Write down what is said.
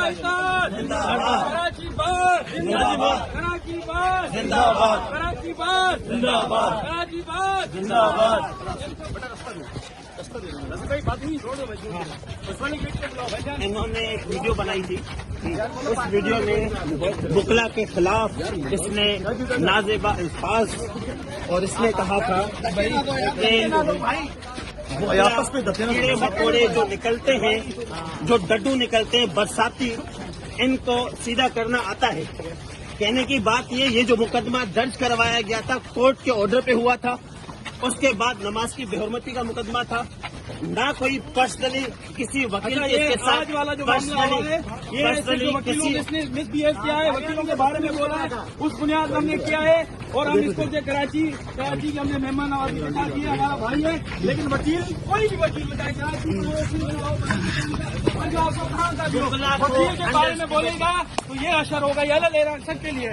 کراچی بار کراچی بار کراچی بار کراچی بار انہوں نے ایک ویڈیو بنائی تھی، اس ویڈیو میں بکلا کے خلاف اس نے نازیبا الفاظ اور اس نے کہا تھا کہ کیڑے مکوڑے جو نکلتے ہیں، جو ڈڈو نکلتے ہیں برساتی، ان کو سیدھا کرنا آتا ہے۔ کہنے کی بات یہ جو مقدمہ درج کروایا گیا تھا کورٹ کے آرڈر پہ ہوا تھا، اس کے بعد نماز کی بے حرمتی کا مقدمہ تھا، نہ کوئی پرسنلی کسی وکیل کے ساتھ آج والا جو معاملہ ہوا ہے یہ جو وکیلوں نے مس بہیو کیا ہے، وکیلوں کے بارے میں بولا ہے، اس بنیاد پر ہم نے کیا ہے اور ہم اس کو کراچی کی ہم نے مہمان نوازی کے ساتھ کیا، ہمارا بھائی ہے، لیکن وکیل کوئی بھی وکیل بتائے کراچی وکیل کے بارے میں بولے گا تو یہ اشر ہوگا، یہ لے رہا سب کے لیے